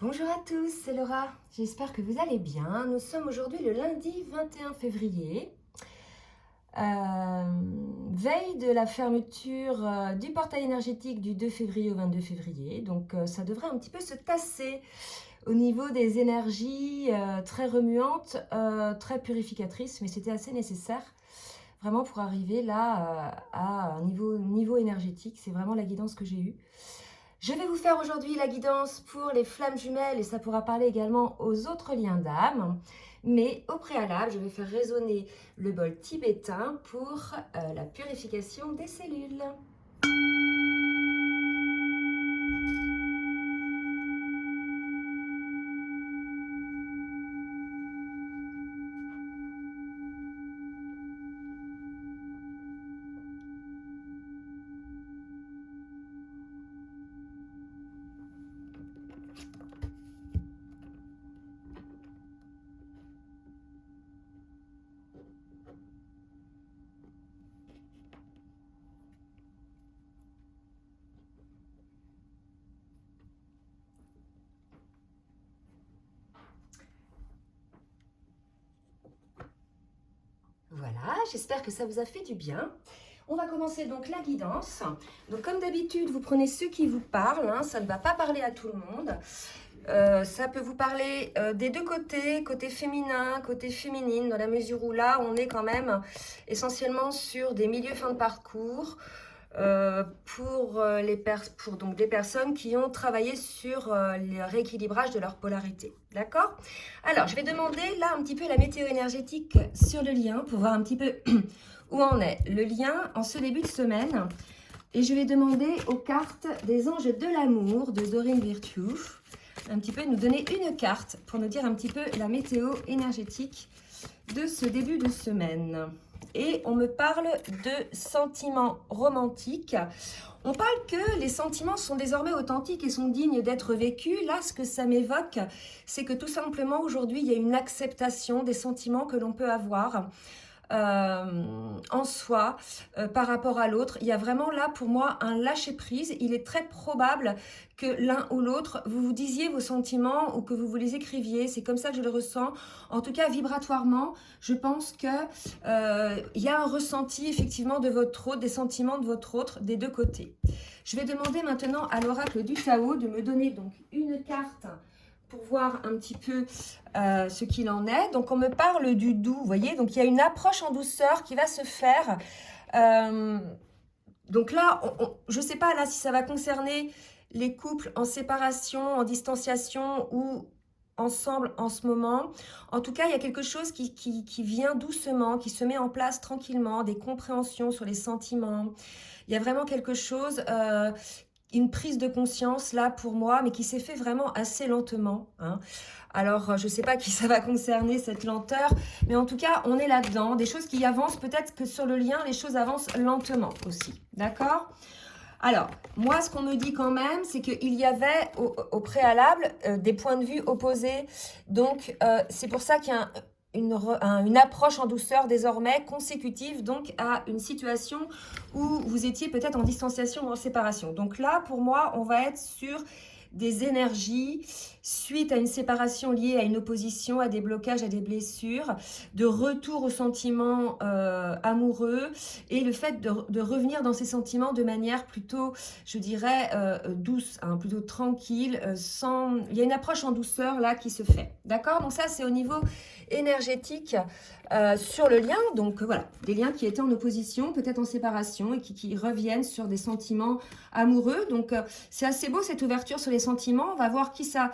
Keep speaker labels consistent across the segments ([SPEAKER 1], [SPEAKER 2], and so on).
[SPEAKER 1] Bonjour à tous, c'est Laura. J'espère que vous allez bien. Nous sommes aujourd'hui le lundi 21 février, veille de la fermeture du portail énergétique du 2 février au 22 février. Donc ça devrait un petit peu se tasser au niveau des énergies très remuantes, très purificatrices, mais c'était assez nécessaire vraiment pour arriver là à un niveau énergétique. C'est vraiment la guidance que j'ai eue. Je vais vous faire aujourd'hui la guidance pour les flammes jumelles et ça pourra parler également aux autres liens d'âme. Mais au préalable, je vais faire résonner le bol tibétain pour la purification des cellules. Voilà, j'espère que ça vous a fait du bien. On va commencer donc la guidance. Donc comme d'habitude, vous prenez ceux qui vous parlent, hein, ça ne va pas parler à tout le monde. Ça peut vous parler des deux côtés, côté féminin, côté féminine, dans la mesure où là, on est quand même essentiellement sur des milieux fin de parcours pour donc des personnes qui ont travaillé sur le rééquilibrage de leur polarité. D'accord? Alors, je vais demander là un petit peu la météo énergétique sur le lien pour voir un petit peu où en est le lien en ce début de semaine. Et je vais demander aux cartes des anges de l'amour de Doreen Virtue un petit peu nous donner une carte pour nous dire un petit peu la météo énergétique de ce début de semaine. Et on me parle de sentiments romantiques. On parle que les sentiments sont désormais authentiques et sont dignes d'être vécus. Là, ce que ça m'évoque, c'est que tout simplement aujourd'hui, il y a une acceptation des sentiments que l'on peut avoir en soi par rapport à l'autre. Il y a vraiment là pour moi un lâcher-prise. Il est très probable que l'un ou l'autre, vous vous disiez vos sentiments ou que vous vous les écriviez. C'est comme ça que je le ressens. En tout cas, vibratoirement, je pense que il y a un ressenti effectivement de votre autre, des sentiments de votre autre, des deux côtés. Je vais demander maintenant à l'oracle du Tao de me donner donc une carte pour voir un petit peu ce qu'il en est. Donc, on me parle du doux, vous voyez. Donc, il y a une approche en douceur qui va se faire. Donc là, je ne sais pas là si ça va concerner les couples en séparation, en distanciation ou ensemble en ce moment. En tout cas, il y a quelque chose qui vient doucement, qui se met en place tranquillement, des compréhensions sur les sentiments. Il y a vraiment quelque chose... une prise de conscience là pour moi, mais qui s'est fait vraiment assez lentement. Hein. Alors, je ne sais pas qui ça va concerner, cette lenteur, mais en tout cas, on est là-dedans. Des choses qui avancent, peut-être que sur le lien, les choses avancent lentement aussi. D'accord ? Alors, moi, ce qu'on me dit quand même, c'est qu'il y avait au préalable des points de vue opposés. Donc, c'est pour ça qu'il y a une approche en douceur désormais consécutive donc à une situation où vous étiez peut-être en distanciation ou en séparation. Donc là, pour moi, on va être sur des énergies suite à une séparation liée à une opposition, à des blocages, à des blessures, de retour aux sentiments amoureux et le fait de revenir dans ces sentiments de manière plutôt, je dirais, douce, hein, plutôt tranquille, sans... Il y a une approche en douceur là qui se fait. D'accord? Donc ça, c'est au niveau énergétique sur le lien. Donc voilà, des liens qui étaient en opposition, peut-être en séparation et qui reviennent sur des sentiments amoureux. Donc c'est assez beau cette ouverture sur les sentiments. On va voir qui ça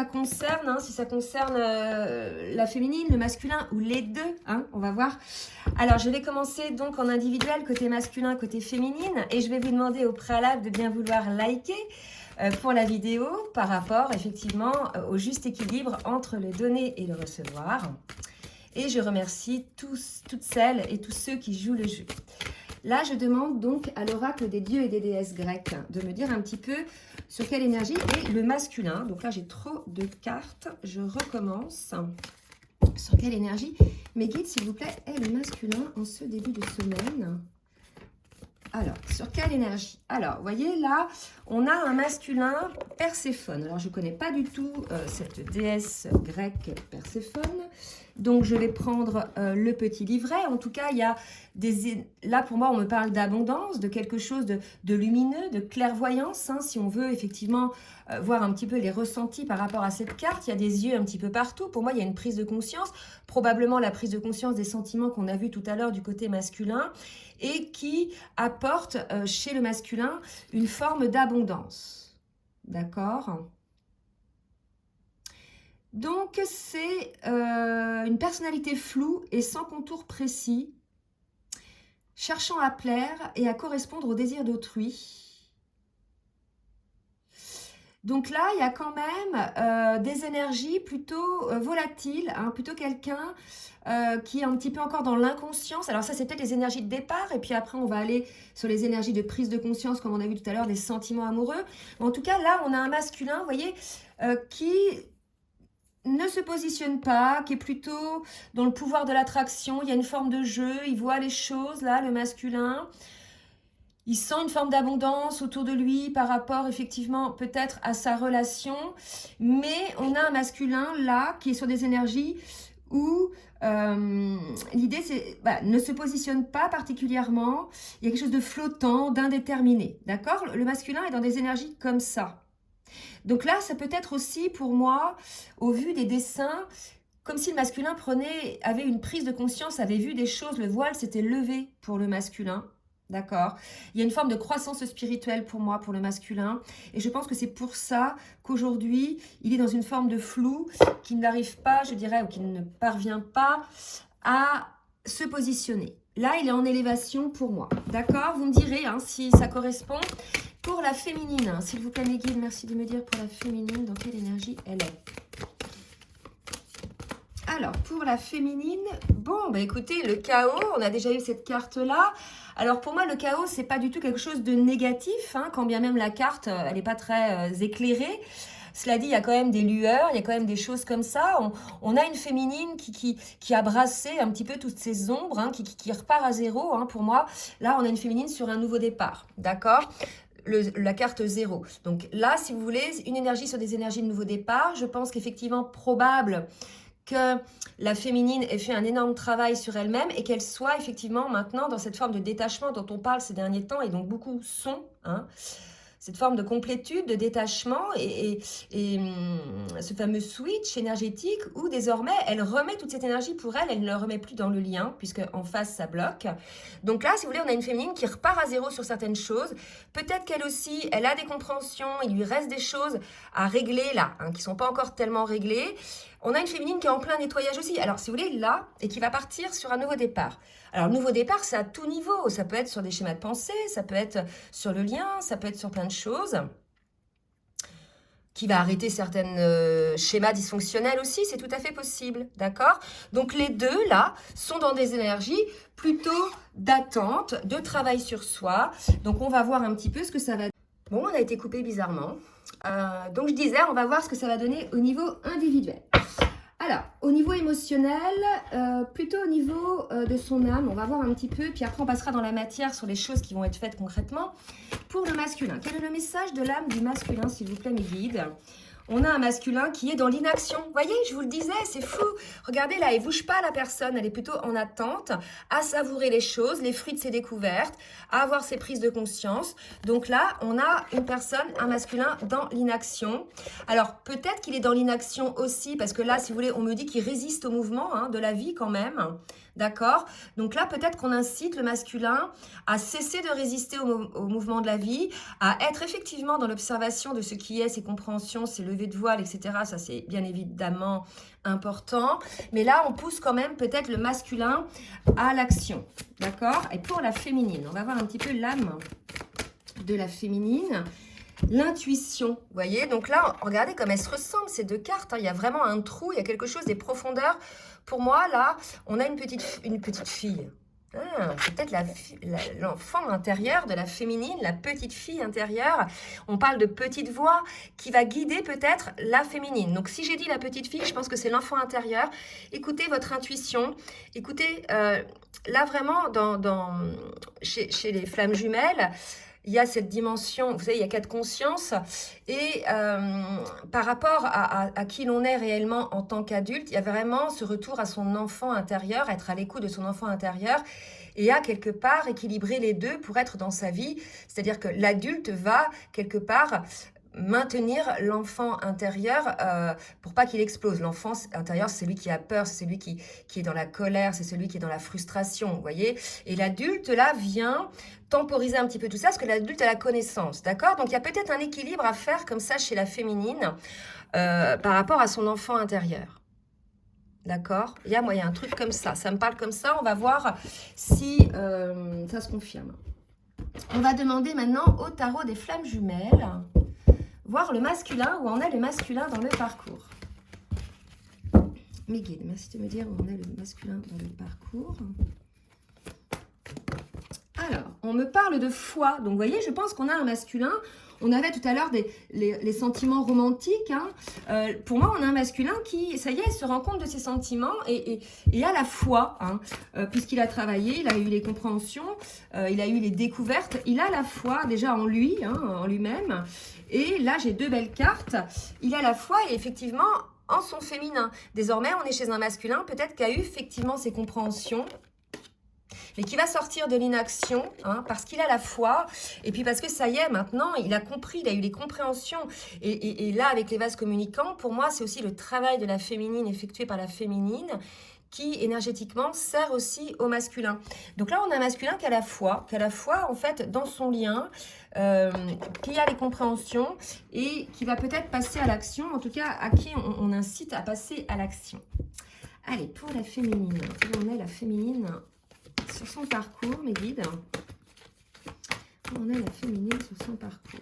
[SPEAKER 1] concerne, hein, si ça concerne la féminine, le masculin ou les deux. Hein, on va voir. Alors je vais commencer donc en individuel, côté masculin, côté féminine. Et je vais vous demander au préalable de bien vouloir liker pour la vidéo par rapport effectivement au juste équilibre entre le donner et le recevoir. Et je remercie toutes celles et tous ceux qui jouent le jeu. Là, je demande donc à l'oracle des dieux et des déesses grecques de me dire un petit peu sur quelle énergie est le masculin. Donc là, j'ai trop de cartes. Je recommence. Sur quelle énergie mes guides, s'il vous plaît, est le masculin en ce début de semaine. Alors, sur quelle énergie? Alors, vous voyez, là, on a un masculin Perséphone. Alors, je ne connais pas du tout cette déesse grecque Perséphone. Donc, je vais prendre le petit livret. En tout cas, il y a des... Là, pour moi, on me parle d'abondance, de quelque chose de lumineux, de clairvoyance. Hein, si on veut effectivement voir un petit peu les ressentis par rapport à cette carte, il y a des yeux un petit peu partout. Pour moi, il y a une prise de conscience, probablement la prise de conscience des sentiments qu'on a vus tout à l'heure du côté masculin et qui apporte chez le masculin une forme d'abondance. D'accord ? Donc, c'est une personnalité floue et sans contour précis, cherchant à plaire et à correspondre aux désirs d'autrui. Donc là, il y a quand même des énergies plutôt volatiles, hein, plutôt quelqu'un qui est un petit peu encore dans l'inconscience. Alors ça, c'est peut-être les énergies de départ, et puis après, on va aller sur les énergies de prise de conscience, comme on a vu tout à l'heure, des sentiments amoureux. Mais en tout cas, là, on a un masculin, vous voyez, qui ne se positionne pas, qui est plutôt dans le pouvoir de l'attraction. Il y a une forme de jeu, il voit les choses, là, le masculin. Il sent une forme d'abondance autour de lui par rapport, effectivement, peut-être à sa relation. Mais on a un masculin, là, qui est sur des énergies où l'idée, c'est ne se positionne pas particulièrement. Il y a quelque chose de flottant, d'indéterminé. D'accord? Le masculin est dans des énergies comme ça. Donc là, ça peut être aussi pour moi, au vu des dessins, comme si le masculin avait une prise de conscience, avait vu des choses, le voile s'était levé pour le masculin. D'accord? Il y a une forme de croissance spirituelle pour moi, pour le masculin. Et je pense que c'est pour ça qu'aujourd'hui, il est dans une forme de flou qui n'arrive pas, je dirais, ou qui ne parvient pas à se positionner. Là, il est en élévation pour moi. D'accord? Vous me direz hein, si ça correspond. Pour la féminine, s'il vous plaît mes guides, merci de me dire pour la féminine, dans quelle énergie elle est. Alors, pour la féminine, bon, bah écoutez, le chaos, on a déjà eu cette carte-là. Alors, pour moi, le chaos, c'est pas du tout quelque chose de négatif, hein, quand bien même la carte, elle n'est pas très éclairée. Cela dit, il y a quand même des lueurs, il y a quand même des choses comme ça. On a une féminine qui a brassé un petit peu toutes ces ombres, hein, qui repart à zéro, hein, pour moi. Là, on a une féminine sur un nouveau départ, d'accord ? La carte 0. Donc là, si vous voulez, une énergie sur des énergies de nouveau départ. Je pense qu'effectivement, probable que la féminine ait fait un énorme travail sur elle-même et qu'elle soit effectivement maintenant dans cette forme de détachement dont on parle ces derniers temps et donc beaucoup sont, hein, cette forme de complétude, de détachement et ce fameux switch énergétique où désormais elle remet toute cette énergie pour elle, elle ne le remet plus dans le lien puisque en face ça bloque. Donc là, si vous voulez, on a une féminine qui repart à zéro sur certaines choses. Peut-être qu'elle aussi, elle a des compréhensions, il lui reste des choses à régler là, hein, qui ne sont pas encore tellement réglées. On a une féminine qui est en plein nettoyage aussi. Alors, si vous voulez, là, et qui va partir sur un nouveau départ. Alors, le nouveau départ, c'est à tout niveau. Ça peut être sur des schémas de pensée, ça peut être sur le lien, ça peut être sur plein de choses. Qui va arrêter certains schémas dysfonctionnels aussi, c'est tout à fait possible, d'accord? Donc, les deux, là, sont dans des énergies plutôt d'attente, de travail sur soi. Donc, on va voir un petit peu ce que ça va... Bon, on a été coupé bizarrement. Donc, je disais, on va voir ce que ça va donner au niveau individuel. Alors, au niveau émotionnel, plutôt au niveau de son âme, on va voir un petit peu, puis après on passera dans la matière sur les choses qui vont être faites concrètement. Pour le masculin, quel est le message de l'âme du masculin, s'il vous plaît, mes guides ? On a un masculin qui est dans l'inaction. Vous voyez, je vous le disais, c'est fou. Regardez là, il ne bouge pas la personne, elle est plutôt en attente, à savourer les choses, les fruits de ses découvertes, à avoir ses prises de conscience. Donc là, on a une personne, un masculin dans l'inaction. Alors, peut-être qu'il est dans l'inaction aussi, parce que là, si vous voulez, on me dit qu'il résiste au mouvement hein, de la vie quand même. D'accord? Donc là, peut-être qu'on incite le masculin à cesser de résister au mouvement de la vie, à être effectivement dans l'observation de ce qui est, ses compréhensions, ses levées de voile, etc. Ça, c'est bien évidemment important. Mais là, on pousse quand même peut-être le masculin à l'action. D'accord? Et pour la féminine, on va voir un petit peu l'âme de la féminine. L'intuition, vous voyez, donc là, regardez comme elles se ressemblent ces deux cartes, hein. Il y a vraiment un trou, il y a quelque chose des profondeurs. Pour moi, là, on a une petite fille. C'est peut-être l'enfant intérieur de la féminine, la petite fille intérieure. On parle de petite voix qui va guider peut-être la féminine. Donc si j'ai dit la petite fille, je pense que c'est l'enfant intérieur. Écoutez votre intuition. Écoutez, là vraiment, chez les flammes jumelles, il y a cette dimension, vous savez, il y a 4 consciences, et par rapport à qui l'on est réellement en tant qu'adulte, il y a vraiment ce retour à son enfant intérieur, être à l'écoute de son enfant intérieur, et à quelque part équilibrer les deux pour être dans sa vie. C'est-à-dire que l'adulte va quelque part maintenir l'enfant intérieur pour pas qu'il explose. L'enfant intérieur, c'est celui qui a peur, c'est celui qui est dans la colère, c'est celui qui est dans la frustration, vous voyez. Et l'adulte, là, vient temporiser un petit peu tout ça, parce que l'adulte a la connaissance, d'accord? Donc, il y a peut-être un équilibre à faire comme ça chez la féminine par rapport à son enfant intérieur. D'accord? Il y a un truc comme ça me parle comme ça, on va voir si ça se confirme. On va demander maintenant au tarot des flammes jumelles, voir le masculin, où en est le masculin dans le parcours. Mes guides, merci de me dire où en est le masculin dans le parcours. Alors, on me parle de foi. Donc, vous voyez, je pense qu'on a un masculin. On avait tout à l'heure les sentiments romantiques. Pour moi, on a un masculin qui, ça y est, se rend compte de ses sentiments et a la foi. Puisqu'il a travaillé, il a eu les compréhensions, il a eu les découvertes. Il a la foi déjà en lui, en lui-même. Et là, j'ai 2 belles cartes. Il a la foi et effectivement, en son féminin. Désormais, on est chez un masculin, peut-être qui a eu effectivement ses compréhensions, mais qui va sortir de l'inaction, parce qu'il a la foi, et puis parce que ça y est, maintenant, il a compris, il a eu les compréhensions. Et là, avec les vases communicants, pour moi, c'est aussi le travail de la féminine effectué par la féminine, qui énergétiquement sert aussi au masculin. Donc là, on a un masculin qui a la foi en fait dans son lien, qui a les compréhensions et qui va peut-être passer à l'action, en tout cas à qui on incite à passer à l'action. Allez, pour la féminine, où en est la féminine sur son parcours, mes guides? Où en est la féminine sur son parcours?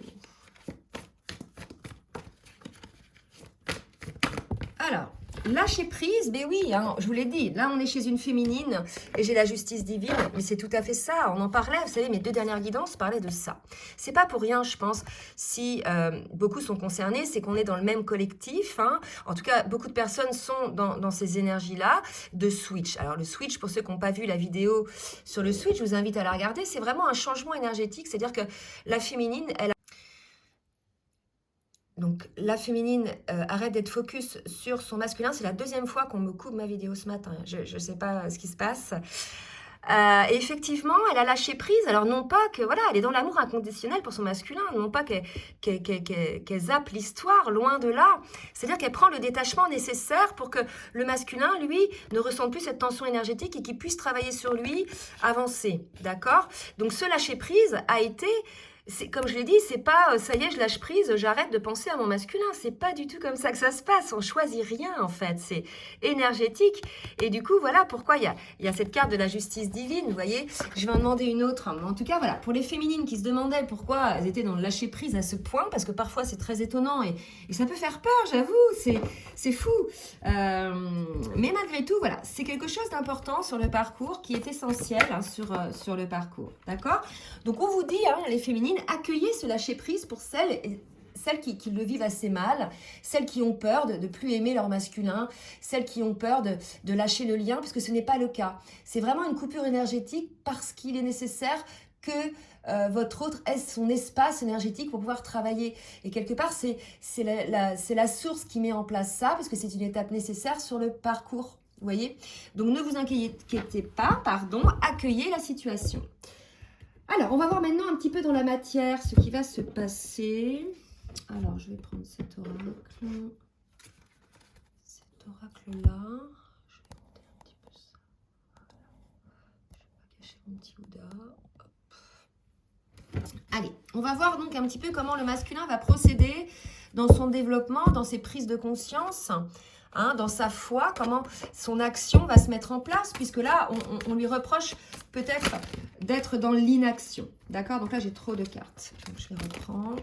[SPEAKER 1] Alors, lâcher prise, ben oui, je vous l'ai dit, là on est chez une féminine et j'ai la justice divine, mais c'est tout à fait ça, on en parlait, vous savez, mes 2 dernières guidances parlaient de ça. C'est pas pour rien, je pense, si beaucoup sont concernés, c'est qu'on est dans le même collectif, en tout cas, beaucoup de personnes sont dans ces énergies-là de switch. Alors le switch, pour ceux qui n'ont pas vu la vidéo sur le switch, je vous invite à la regarder, c'est vraiment un changement énergétique, c'est-à-dire que la féminine, elle a... Donc, la féminine arrête d'être focus sur son masculin. C'est la 2e fois qu'on me coupe ma vidéo ce matin. Je ne sais pas ce qui se passe. Et effectivement, elle a lâché prise. Alors, non pas que, voilà, elle est dans l'amour inconditionnel pour son masculin. Non pas qu'elle zappe l'histoire, loin de là. C'est-à-dire qu'elle prend le détachement nécessaire pour que le masculin, lui, ne ressente plus cette tension énergétique et qu'il puisse travailler sur lui, avancer. D'accord? Donc, ce lâcher prise a été... Comme je l'ai dit, c'est pas ça y est, je lâche prise, j'arrête de penser à mon masculin. C'est pas du tout comme ça que ça se passe. On choisit rien en fait. C'est énergétique. Et du coup, voilà pourquoi il y a cette carte de la justice divine. Vous voyez, je vais en demander une autre. En tout cas, voilà, pour les féminines qui se demandaient pourquoi elles étaient dans le lâcher prise à ce point, parce que parfois c'est très étonnant et ça peut faire peur, j'avoue. C'est fou. Mais malgré tout, voilà, c'est quelque chose d'important sur le parcours qui est essentiel sur le parcours. D'accord? Donc on vous dit, les féminines, accueillez ce lâcher-prise pour celles qui le vivent assez mal, celles qui ont peur de ne plus aimer leur masculin, celles qui ont peur de lâcher le lien, puisque ce n'est pas le cas. C'est vraiment une coupure énergétique parce qu'il est nécessaire que votre autre ait son espace énergétique pour pouvoir travailler. Et quelque part, c'est la source qui met en place ça, parce que c'est une étape nécessaire sur le parcours. Vous voyez? Donc ne vous inquiétez pas, accueillez la situation. Alors, on va voir maintenant un petit peu dans la matière ce qui va se passer. Alors, je vais prendre cet oracle. Cet oracle-là. Je vais monter un petit peu ça. Je vais pas cacher mon petit Bouddha. Allez, on va voir donc un petit peu comment le masculin va procéder dans son développement, dans ses prises de conscience. Dans sa foi, comment son action va se mettre en place, puisque là, on lui reproche peut-être d'être dans l'inaction. D'accord? Donc là, j'ai trop de cartes. Donc, je vais reprendre.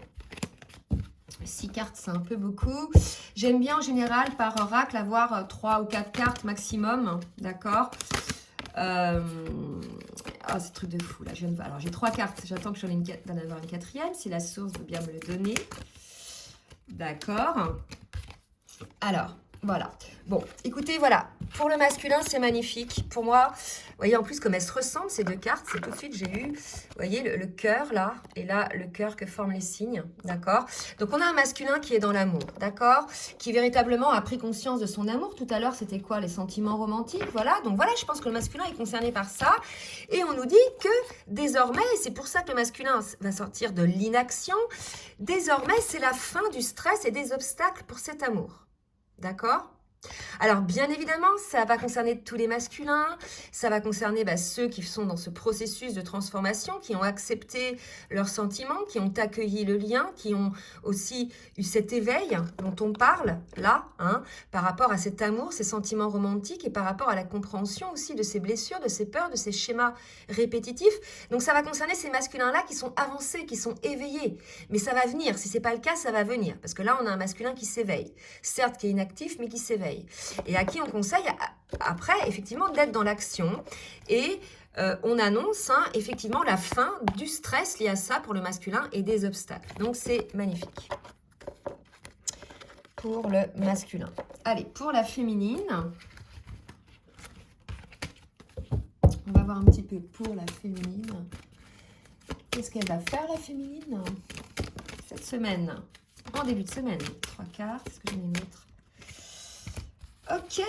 [SPEAKER 1] 6 cartes, c'est un peu beaucoup. J'aime bien, en général, par oracle, avoir 3 ou 4 cartes maximum. D'accord? Ah, c'est truc de fou, là. Alors, j'ai 3 cartes. J'attends que j'en ai d'en avoir une quatrième, si la source veut bien me le donner. D'accord. Alors, voilà. Bon, écoutez, voilà. Pour le masculin, c'est magnifique. Pour moi, vous voyez, en plus, comme elles se ressemblent, ces deux cartes, c'est tout de suite, j'ai eu, vous voyez, le cœur, là, et là, le cœur que forment les signes, d'accord? Donc, on a un masculin qui est dans l'amour, d'accord? Qui, véritablement, a pris conscience de son amour. Tout à l'heure, c'était quoi? Les sentiments romantiques, voilà. Donc, voilà, je pense que le masculin est concerné par ça. Et on nous dit que, désormais, et c'est pour ça que le masculin va sortir de l'inaction, désormais, c'est la fin du stress et des obstacles pour cet amour. D'accord? Alors, bien évidemment, ça va concerner tous les masculins, ça va concerner ceux qui sont dans ce processus de transformation, qui ont accepté leurs sentiments, qui ont accueilli le lien, qui ont aussi eu cet éveil dont on parle là, hein, par rapport à cet amour, ces sentiments romantiques et par rapport à la compréhension aussi de ces blessures, de ces peurs, de ces schémas répétitifs. Donc, ça va concerner ces masculins-là qui sont avancés, qui sont éveillés. Mais ça va venir, si ce n'est pas le cas, ça va venir. Parce que là, on a un masculin qui s'éveille. Certes, qui est inactif, mais qui s'éveille. Et à qui on conseille après effectivement d'être dans l'action et on annonce effectivement la fin du stress lié à ça pour le masculin et des obstacles. Donc c'est magnifique pour le masculin. Allez, pour la féminine, on va voir un petit peu pour la féminine. Qu'est-ce qu'elle va faire la féminine cette semaine, en début de semaine? 3 cartes, est-ce que j'en ai une autre? Ok.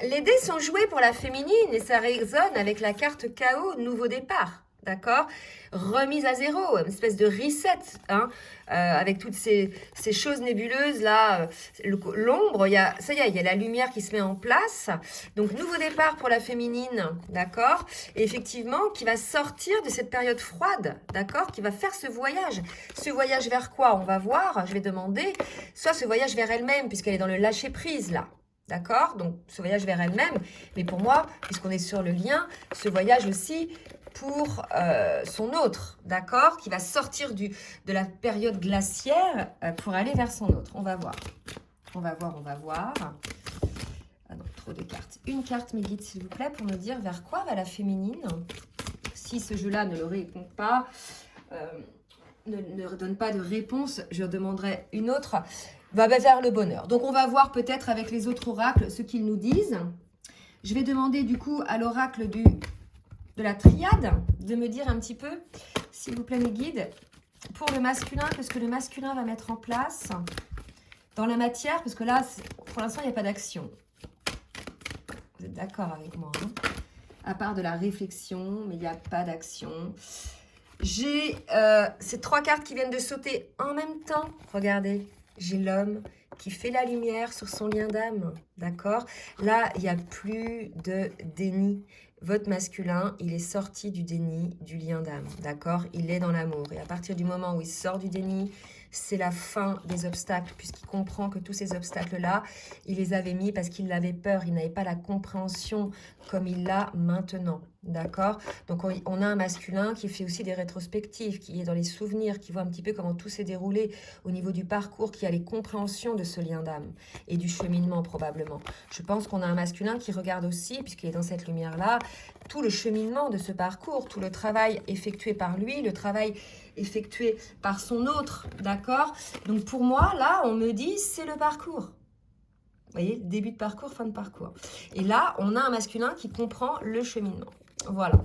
[SPEAKER 1] Les dés sont joués pour la féminine et ça résonne avec la carte chaos, nouveau départ. D'accord? Remise à zéro, une espèce de reset, hein, avec toutes ces choses nébuleuses là, l'ombre, ça y est, il y a la lumière qui se met en place. Donc nouveau départ pour la féminine, d'accord? Et effectivement, qui va sortir de cette période froide, d'accord? Qui va faire ce voyage. Ce voyage vers quoi? On va voir, je vais demander, soit ce voyage vers elle-même, puisqu'elle est dans le lâcher-prise là. D'accord? Donc, ce voyage vers elle-même. Mais pour moi, puisqu'on est sur le lien, ce voyage aussi pour son autre, d'accord? Qui va sortir de la période glaciaire pour aller vers son autre. On va voir. On va voir. Ah non, trop de cartes. Une carte, mes guides, s'il vous plaît, pour me dire vers quoi va la féminine. Si ce jeu-là ne le répond pas, ne redonne pas de réponse, je demanderai une autre. Va vers le bonheur. Donc, on va voir peut-être avec les autres oracles ce qu'ils nous disent. Je vais demander du coup à l'oracle de la triade de me dire un petit peu, s'il vous plaît mes guides, pour le masculin, qu'est-ce que le masculin va mettre en place dans la matière, parce que là, pour l'instant, il n'y a pas d'action. Vous êtes d'accord avec moi, hein? À part de la réflexion, mais il n'y a pas d'action. J'ai ces 3 cartes qui viennent de sauter en même temps. Regardez. J'ai l'homme qui fait la lumière sur son lien d'âme, d'accord? Là, il n'y a plus de déni. Votre masculin, il est sorti du déni, du lien d'âme, d'accord? Il est dans l'amour. Et à partir du moment où il sort du déni, c'est la fin des obstacles, puisqu'il comprend que tous ces obstacles-là, il les avait mis parce qu'il avait peur, il n'avait pas la compréhension comme il l'a maintenant, d'accord? Donc on a un masculin qui fait aussi des rétrospectives, qui est dans les souvenirs, qui voit un petit peu comment tout s'est déroulé au niveau du parcours, qui a les compréhensions de ce lien d'âme et du cheminement probablement. Je pense qu'on a un masculin qui regarde aussi, puisqu'il est dans cette lumière-là, tout le cheminement de ce parcours, tout le travail effectué par lui, le travail effectué par son autre, d'accord? Donc pour moi, là, on me dit, c'est le parcours. Vous voyez, début de parcours, fin de parcours. Et là, on a un masculin qui comprend le cheminement. Voilà.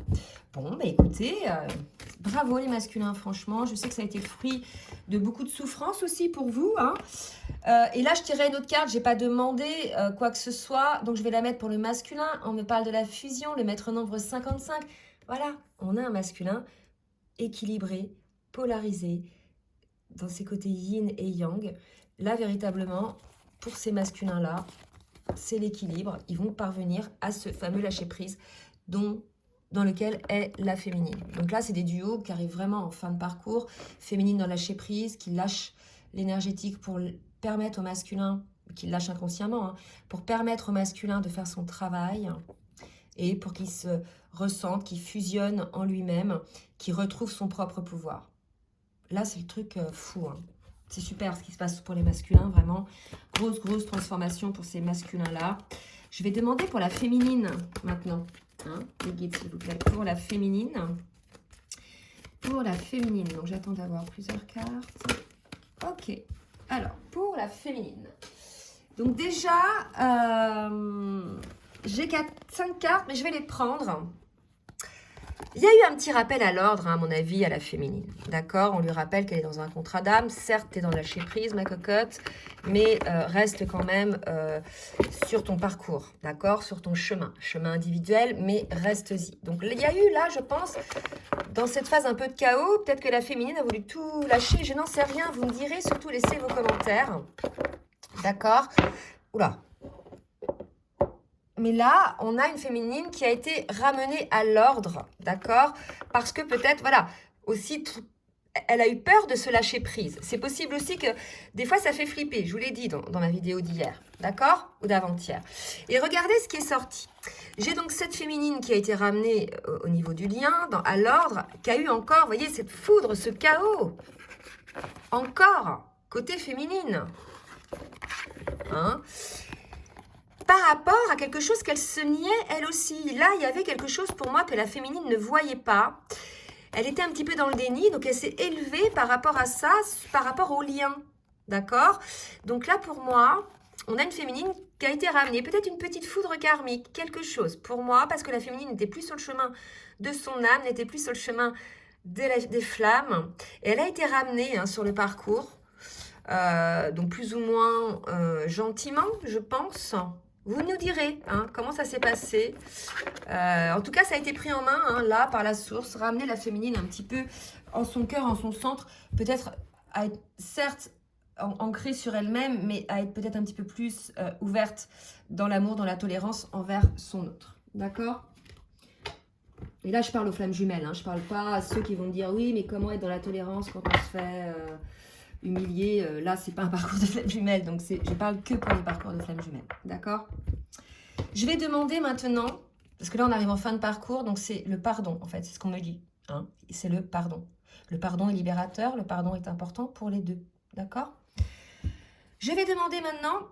[SPEAKER 1] Bon, bah écoutez, bravo les masculins, franchement. Je sais que ça a été le fruit de beaucoup de souffrance aussi pour vous, hein. Et là, je tirerai une autre carte. Je n'ai pas demandé quoi que ce soit. Donc, je vais la mettre pour le masculin. On me parle de la fusion, le maître nombre 55. Voilà, on a un masculin équilibré, polarisé, dans ses côtés yin et yang. Là, véritablement, pour ces masculins-là, c'est l'équilibre. Ils vont parvenir à ce fameux lâcher-prise dans lequel est la féminine. Donc là, c'est des duos qui arrivent vraiment en fin de parcours. Féminine dans lâcher-prise, qui lâche l'énergétique pour permettre au masculin, qui lâche inconsciemment, hein, pour permettre au masculin de faire son travail et pour qu'il se ressente, qu'il fusionne en lui-même, qu'il retrouve son propre pouvoir. Là, c'est le truc fou, hein. C'est super ce qui se passe pour les masculins, vraiment. Grosse transformation pour ces masculins-là. Je vais demander pour la féminine maintenant. Hein, les guides, s'il vous plaît. Pour la féminine. Pour la féminine. Donc, j'attends d'avoir plusieurs cartes. Ok. Alors, pour la féminine. Donc, déjà, j'ai 5 cartes, mais je vais les prendre. Il y a eu un petit rappel à l'ordre, hein, à mon avis, à la féminine. D'accord? On lui rappelle qu'elle est dans un contrat d'âme. Certes, tu es dans le lâcher prise, ma cocotte, mais reste quand même sur ton parcours, d'accord? Sur ton chemin individuel, mais reste-y. Donc, il y a eu là, je pense, dans cette phase un peu de chaos, peut-être que la féminine a voulu tout lâcher. Je n'en sais rien, vous me direz, surtout laissez vos commentaires. D'accord? Oula. Mais là, on a une féminine qui a été ramenée à l'ordre, d'accord? Parce que peut-être, voilà, aussi, elle a eu peur de se lâcher prise. C'est possible aussi que, des fois, ça fait flipper. Je vous l'ai dit dans ma vidéo d'hier, d'accord? Ou d'avant-hier. Et regardez ce qui est sorti. J'ai donc cette féminine qui a été ramenée au niveau du lien, à l'ordre, qui a eu encore, vous voyez, cette foudre, ce chaos. Encore, côté féminine. Hein? Par rapport à quelque chose qu'elle se niait elle aussi. Là, il y avait quelque chose pour moi que la féminine ne voyait pas. Elle était un petit peu dans le déni, donc elle s'est élevée par rapport à ça, par rapport au lien. D'accord? Donc là, pour moi, on a une féminine qui a été ramenée. Peut-être une petite foudre karmique, quelque chose pour moi, parce que la féminine n'était plus sur le chemin de son âme, n'était plus sur le chemin des flammes. Et elle a été ramenée hein, sur le parcours, donc plus ou moins gentiment, je pense. Vous nous direz hein, comment ça s'est passé. En tout cas, ça a été pris en main, hein, là, par la source. Ramener la féminine un petit peu en son cœur, en son centre. Peut-être à être, certes, ancrée sur elle-même, mais à être peut-être un petit peu plus ouverte dans l'amour, dans la tolérance envers son autre. D'accord? Et là, je parle aux flammes jumelles. Hein, je ne parle pas à ceux qui vont me dire, oui, mais comment être dans la tolérance quand on se fait... humilié, là c'est pas un parcours de flammes jumelles, donc je parle que pour les parcours de flammes jumelles, d'accord? Je vais demander maintenant, parce que là on arrive en fin de parcours, donc c'est le pardon en fait, c'est ce qu'on me dit, hein? C'est le pardon. Le pardon est libérateur, le pardon est important pour les deux, d'accord? Je vais demander maintenant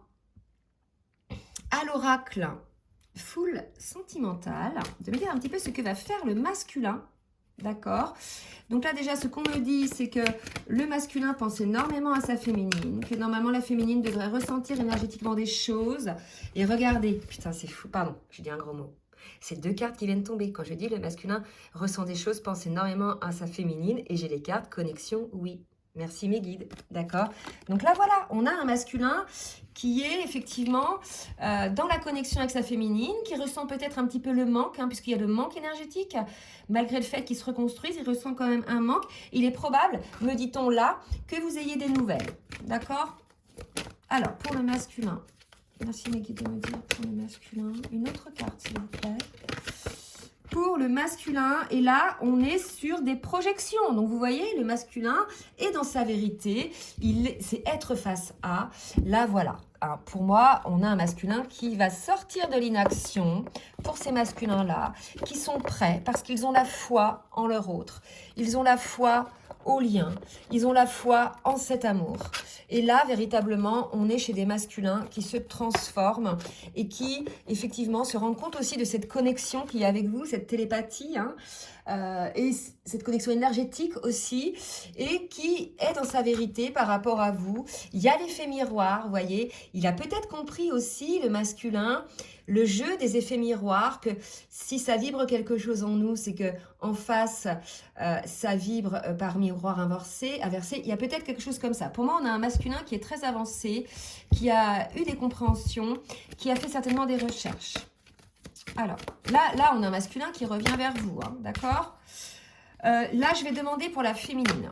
[SPEAKER 1] à l'oracle full sentimental de me dire un petit peu ce que va faire le masculin. D'accord? Donc là, déjà, ce qu'on me dit, c'est que le masculin pense énormément à sa féminine, que normalement, la féminine devrait ressentir énergétiquement des choses. Et regardez, putain, c'est fou, pardon, j'ai dit un gros mot. C'est 2 cartes qui viennent tomber. Quand je dis le masculin ressent des choses, pense énormément à sa féminine. Et j'ai les cartes connexion, oui. Merci mes guides, d'accord? Donc là, voilà, on a un masculin qui est effectivement dans la connexion avec sa féminine, qui ressent peut-être un petit peu le manque, hein, puisqu'il y a le manque énergétique. Malgré le fait qu'il se reconstruise, il ressent quand même un manque. Il est probable, me dit-on là, que vous ayez des nouvelles, d'accord? Alors, pour le masculin, merci mes guides de me dire pour le masculin. Une autre carte, s'il vous plaît. Pour le masculin, et là, on est sur des projections. Donc, vous voyez, le masculin est dans sa vérité. C'est être face à. Là, voilà. Alors, pour moi, on a un masculin qui va sortir de l'inaction pour ces masculins-là, qui sont prêts parce qu'ils ont la foi en leur autre. Ils ont la foi au lien. Ils ont la foi en cet amour. Et là, véritablement, on est chez des masculins qui se transforment et qui, effectivement, se rendent compte aussi de cette connexion qu'il y a avec vous, cette télépathie, hein, et cette connexion énergétique aussi, et qui est dans sa vérité par rapport à vous. Il y a l'effet miroir, vous voyez. Il a peut-être compris aussi, le masculin, le jeu des effets miroirs, que si ça vibre quelque chose en nous, c'est que en face, ça vibre par miroir inversé. Il y a peut-être quelque chose comme ça. Pour moi, on a un masculin qui est très avancé, qui a eu des compréhensions, qui a fait certainement des recherches. Alors, là, on a un masculin qui revient vers vous, hein, d'accord? Là, je vais demander pour la féminine.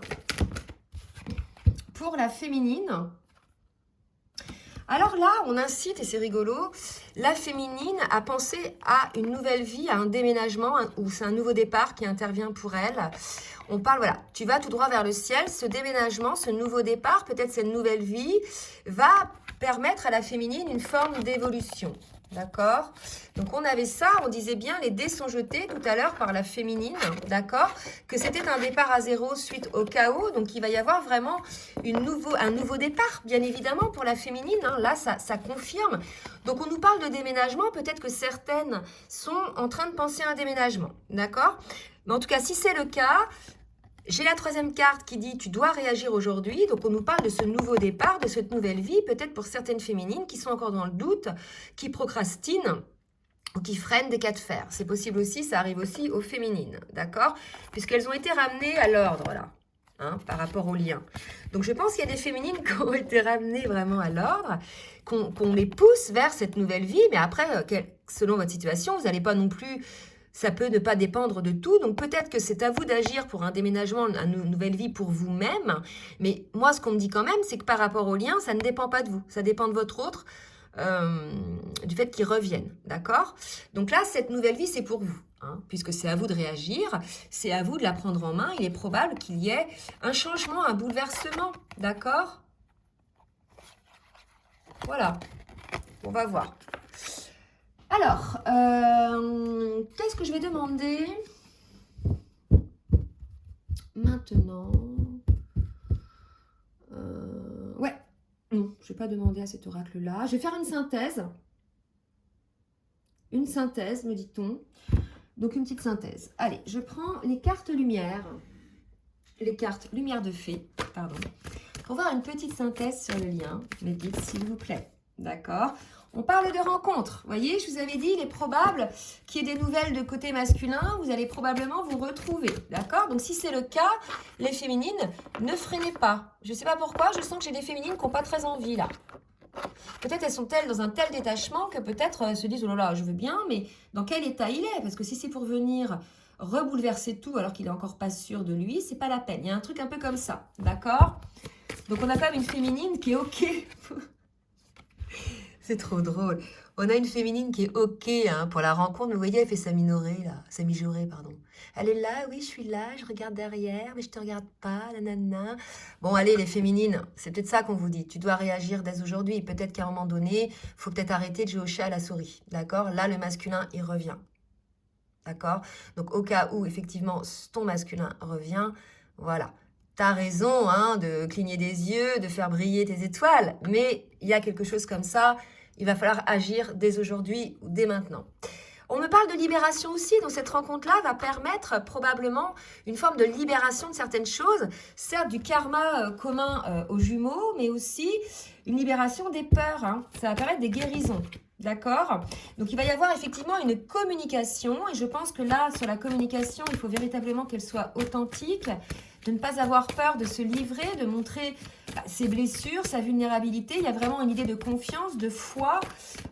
[SPEAKER 1] Pour la féminine... Alors là, on incite, et c'est rigolo, la féminine à penser à une nouvelle vie, à un déménagement, ou c'est un nouveau départ qui intervient pour elle. On parle, voilà, tu vas tout droit vers le ciel, ce déménagement, ce nouveau départ, peut-être cette nouvelle vie, va permettre à la féminine une forme d'évolution. d'accord? Donc, on avait ça, on disait bien, les dés sont jetés tout à l'heure par la féminine, d'accord? Que c'était un départ à zéro suite au chaos, donc il va y avoir vraiment un nouveau départ, bien évidemment, pour la féminine, hein. Là, ça confirme. Donc, on nous parle de déménagement, peut-être que certaines sont en train de penser à un déménagement, d'accord? Mais en tout cas, si c'est le cas, j'ai la troisième carte qui dit « tu dois réagir aujourd'hui ». Donc, on nous parle de ce nouveau départ, de cette nouvelle vie, peut-être pour certaines féminines qui sont encore dans le doute, qui procrastinent ou qui freinent des cas de fer. C'est possible aussi, ça arrive aussi aux féminines, d'accord? Puisqu'elles ont été ramenées à l'ordre, là, hein, par rapport au lien. Donc, je pense qu'il y a des féminines qui ont été ramenées vraiment à l'ordre, qu'on les pousse vers cette nouvelle vie, mais après, selon votre situation, vous n'allez pas non plus... Ça peut ne pas dépendre de tout, donc peut-être que c'est à vous d'agir pour un déménagement, une nouvelle vie pour vous-même. Mais moi, ce qu'on me dit quand même, c'est que par rapport au lien, ça ne dépend pas de vous. Ça dépend de votre autre, du fait qu'il revienne, d'accord? Donc là, cette nouvelle vie, c'est pour vous, hein, puisque c'est à vous de réagir, c'est à vous de la prendre en main. Il est probable qu'il y ait un changement, un bouleversement, d'accord? Voilà, on va voir. Alors, qu'est-ce que je vais demander maintenant? Ouais, non, je ne vais pas demander à cet oracle-là. Je vais faire une synthèse. Une synthèse, me dit-on. Donc, une petite synthèse. Allez, je prends les cartes lumière. Les cartes lumière de fée, pardon. Pour voir une petite synthèse sur le lien. Mes guides, s'il vous plaît. D'accord? On parle de rencontres. Vous voyez, je vous avais dit, il est probable qu'il y ait des nouvelles de côté masculin. Vous allez probablement vous retrouver. D'accord? Donc, si c'est le cas, les féminines, ne freinez pas. Je ne sais pas pourquoi, je sens que j'ai des féminines qui n'ont pas très envie, là. Peut-être elles sont-elles dans un tel détachement que peut-être elles se disent « Oh là là, je veux bien, mais dans quel état il est ?» Parce que si c'est pour venir rebouleverser tout alors qu'il n'est encore pas sûr de lui, c'est pas la peine. Il y a un truc un peu comme ça. D'accord? Donc, on a quand même une féminine qui est OK. C'est trop drôle. On a une féminine qui est OK, hein, pour la rencontre. Vous voyez, elle fait sa minorée, là. Sa mijaurée, pardon. Elle est là, oui, je suis là, je regarde derrière, mais je te regarde pas, nanana. Bon, allez, les féminines, c'est peut-être ça qu'on vous dit. Tu dois réagir dès aujourd'hui. Peut-être qu'à un moment donné, il faut peut-être arrêter de jouer au chat à la souris. D'accord? Là, le masculin, il revient. D'accord? Donc, au cas où, effectivement, ton masculin revient, voilà. T'as raison, hein, de cligner des yeux, de faire briller tes étoiles, mais il y a quelque chose comme ça, il va falloir agir dès aujourd'hui ou dès maintenant. On me parle de libération aussi, donc cette rencontre-là va permettre probablement une forme de libération de certaines choses, certes du karma commun aux jumeaux, mais aussi une libération des peurs, hein. Ça va permettre des guérisons. D'accord? Donc, il va y avoir effectivement une communication. Et je pense que là, sur la communication, il faut véritablement qu'elle soit authentique, de ne pas avoir peur de se livrer, de montrer ses blessures, sa vulnérabilité. Il y a vraiment une idée de confiance, de foi.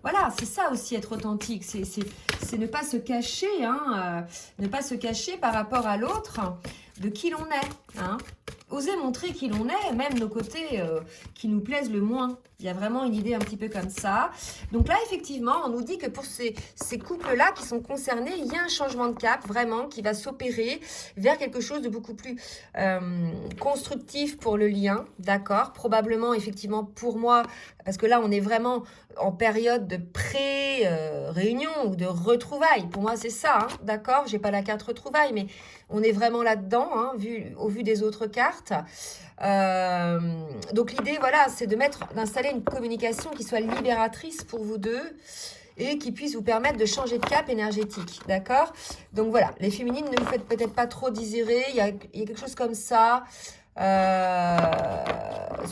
[SPEAKER 1] Voilà, c'est ça aussi être authentique. C'est ne pas se cacher, hein, ne pas se cacher par rapport à l'autre de qui l'on est, hein. Oser montrer qui l'on est, même nos côtés qui nous plaisent le moins. Il y a vraiment une idée un petit peu comme ça. Donc là, effectivement, on nous dit que pour ces couples-là qui sont concernés, il y a un changement de cap, vraiment, qui va s'opérer vers quelque chose de beaucoup plus constructif pour le lien, d'accord? Probablement, effectivement, pour moi, parce que là, on est vraiment en période de pré-réunion ou de retrouvailles. Pour moi, c'est ça, hein, d'accord? J'ai pas la carte retrouvailles, mais on est vraiment là-dedans, hein, au vu des autres cartes. Donc l'idée, voilà, c'est d'installer une communication qui soit libératrice pour vous deux et qui puisse vous permettre de changer de cap énergétique, d'accord? Donc voilà, les féminines, ne vous faites peut-être pas trop désirer, il y a quelque chose comme ça.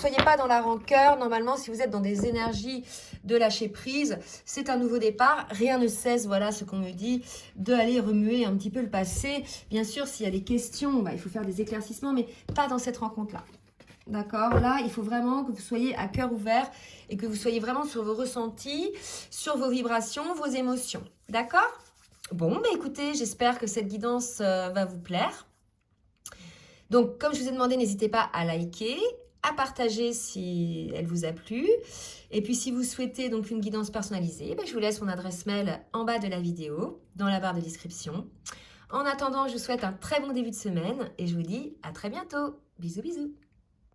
[SPEAKER 1] Soyez pas dans la rancœur. Normalement, si vous êtes dans des énergies de lâcher prise, c'est un nouveau départ. Rien ne cesse, voilà ce qu'on me dit, d'aller remuer un petit peu le passé. Bien sûr, s'il y a des questions, il faut faire des éclaircissements, mais pas dans cette rencontre-là. D'accord? Là, il faut vraiment que vous soyez à cœur ouvert et que vous soyez vraiment sur vos ressentis, sur vos vibrations, vos émotions. D'accord? Bon, écoutez, j'espère que cette guidance va vous plaire. Donc, comme je vous ai demandé, n'hésitez pas à liker, à partager si elle vous a plu. Et puis, si vous souhaitez donc une guidance personnalisée, je vous laisse mon adresse mail en bas de la vidéo, dans la barre de description. En attendant, je vous souhaite un très bon début de semaine et je vous dis à très bientôt. Bisous, bisous.